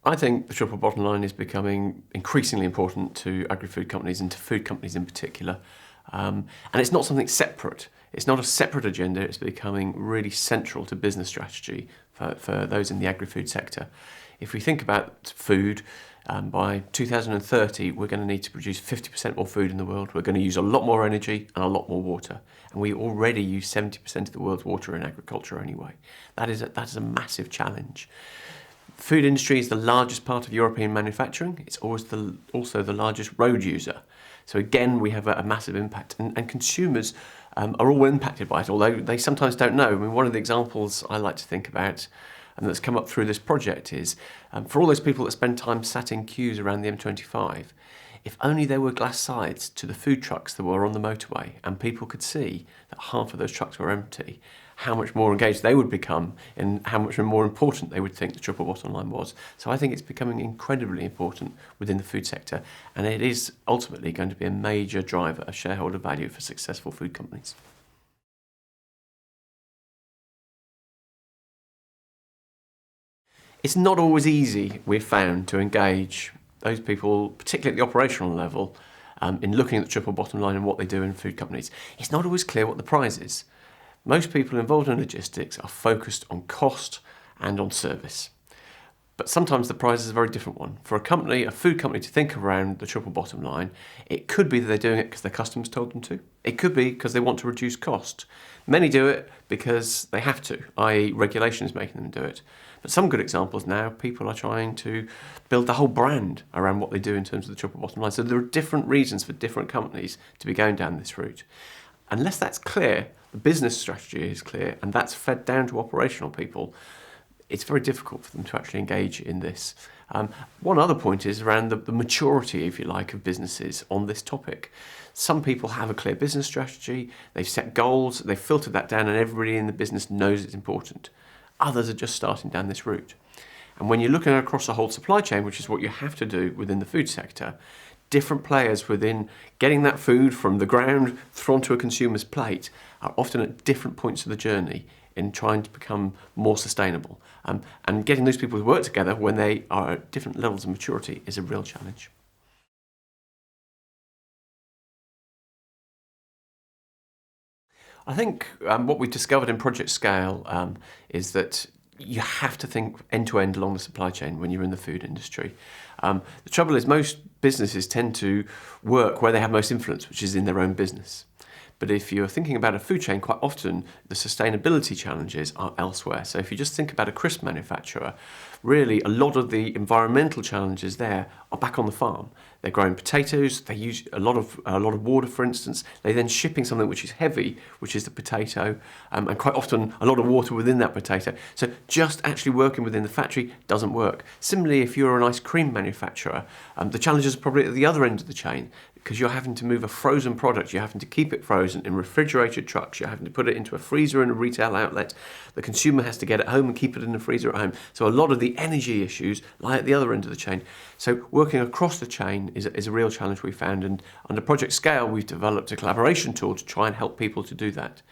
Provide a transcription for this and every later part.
I think the triple bottom line is becoming increasingly important to agri-food companies and to food companies in particular. And it's not something separate. It's not a separate agenda. It's becoming really central to business strategy for those in the agri-food sector. If we think about food, by 2030, we're going to need to produce 50% more food in the world. We're going to use a lot more energy and a lot more water. And we already use 70% of the world's water in agriculture anyway. That is a massive challenge. Food industry is the largest part of European manufacturing. It's also the largest road user. So again, we have a massive impact, and consumers are all impacted by it, although they sometimes don't know. I mean, one of the examples I like to think about, and that's come up through this project, is for all those people that spend time sat in queues around the M25, if only there were glass sides to the food trucks that were on the motorway and people could see that half of those trucks were empty, how much more engaged they would become and how much more important they would think the triple bottom line was. So I think it's becoming incredibly important within the food sector, and it is ultimately going to be a major driver of shareholder value for successful food companies. It's not always easy, we've found, to engage those people, particularly at the operational level, in looking at the triple bottom line and what they do in food companies. It's not always clear what the prize is. Most people involved in logistics are focused on cost and on service. But sometimes the prize is a very different one. For a food company to think around the triple bottom line, it could be that they're doing it because their customers told them to. It could be because they want to reduce cost. Many do it because they have to, i.e. regulation is making them do it. But some good examples now, people are trying to build the whole brand around what they do in terms of the triple bottom line. So there are different reasons for different companies to be going down this route. Unless that's clear, the business strategy is clear, and that's fed down to operational people, it's very difficult for them to actually engage in this. One other point is around the maturity, if you like, of businesses on this topic. Some people have a clear business strategy, they've set goals, they've filtered that down, and everybody in the business knows it's important. Others are just starting down this route. And when you're looking across the whole supply chain, which is what you have to do within the food sector, different players within getting that food from the ground onto a consumer's plate are often at different points of the journey in trying to become more sustainable. And getting those people to work together when they are at different levels of maturity is a real challenge. I think what we've discovered in Project Scale is that you have to think end-to-end along the supply chain when you're in the food industry. The trouble is most businesses tend to work where they have most influence, which is in their own business. But if you're thinking about a food chain, quite often the sustainability challenges are elsewhere. So if you just think about a crisp manufacturer, really a lot of the environmental challenges there are back on the farm. They're growing potatoes, they use a lot of water, for instance. They're then shipping something which is heavy, which is the potato, and quite often a lot of water within that potato. So just actually working within the factory doesn't work. Similarly, if you're an ice cream manufacturer, the challenges are probably at the other end of the chain, because you're having to move a frozen product, you're having to keep it frozen in refrigerated trucks, you're having to put it into a freezer in a retail outlet, the consumer has to get it home and keep it in the freezer at home. So a lot of the energy issues lie at the other end of the chain. So working across the chain is a real challenge we found, and under Project Scale we've developed a collaboration tool to try and help people to do that.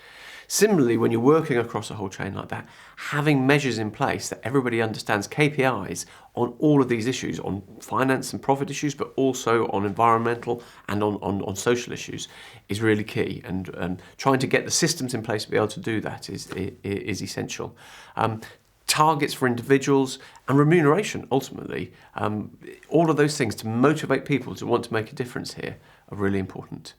Similarly, when you're working across a whole chain like that, having measures in place that everybody understands, KPIs on all of these issues, on finance and profit issues, but also on environmental and on social issues, is really key. And trying to get the systems in place to be able to do that is essential. Targets for individuals and remuneration, ultimately, all of those things to motivate people to want to make a difference here are really important.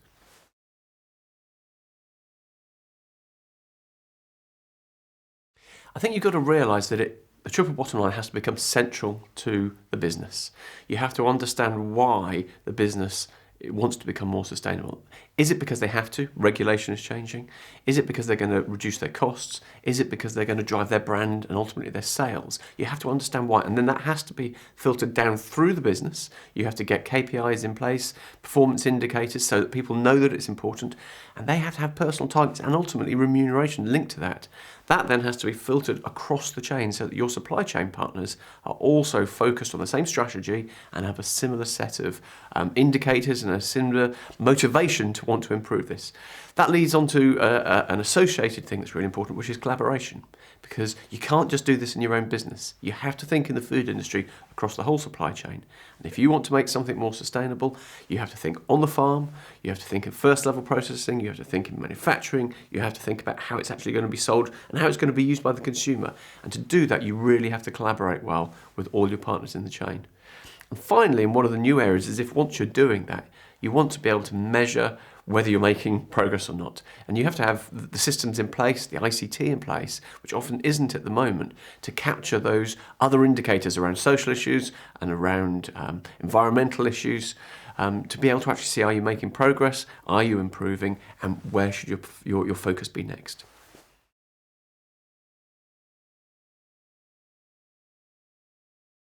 I think you've got to realise that the triple bottom line has to become central to the business. You have to understand why the business wants to become more sustainable. Is it because they have to? Regulation is changing. Is it because they're going to reduce their costs? Is it because they're going to drive their brand and ultimately their sales? You have to understand why, and then that has to be filtered down through the business. You have to get KPIs in place, performance indicators, so that people know that it's important, and they have to have personal targets and ultimately remuneration linked to that. That then has to be filtered across the chain so that your supply chain partners are also focused on the same strategy and have a similar set of indicators and and a similar motivation to want to improve this. That leads on to an associated thing that's really important, which is collaboration. Because you can't just do this in your own business. You have to think in the food industry across the whole supply chain. And if you want to make something more sustainable, you have to think on the farm, you have to think in first level processing, you have to think in manufacturing, you have to think about how it's actually going to be sold and how it's going to be used by the consumer. And to do that, you really have to collaborate well with all your partners in the chain. And finally, and one of the new areas is if once you're doing that, you want to be able to measure whether you're making progress or not. And you have to have the systems in place, the ICT in place, which often isn't at the moment, to capture those other indicators around social issues and around environmental issues, to be able to actually see, are you making progress, are you improving, and where should your focus be next?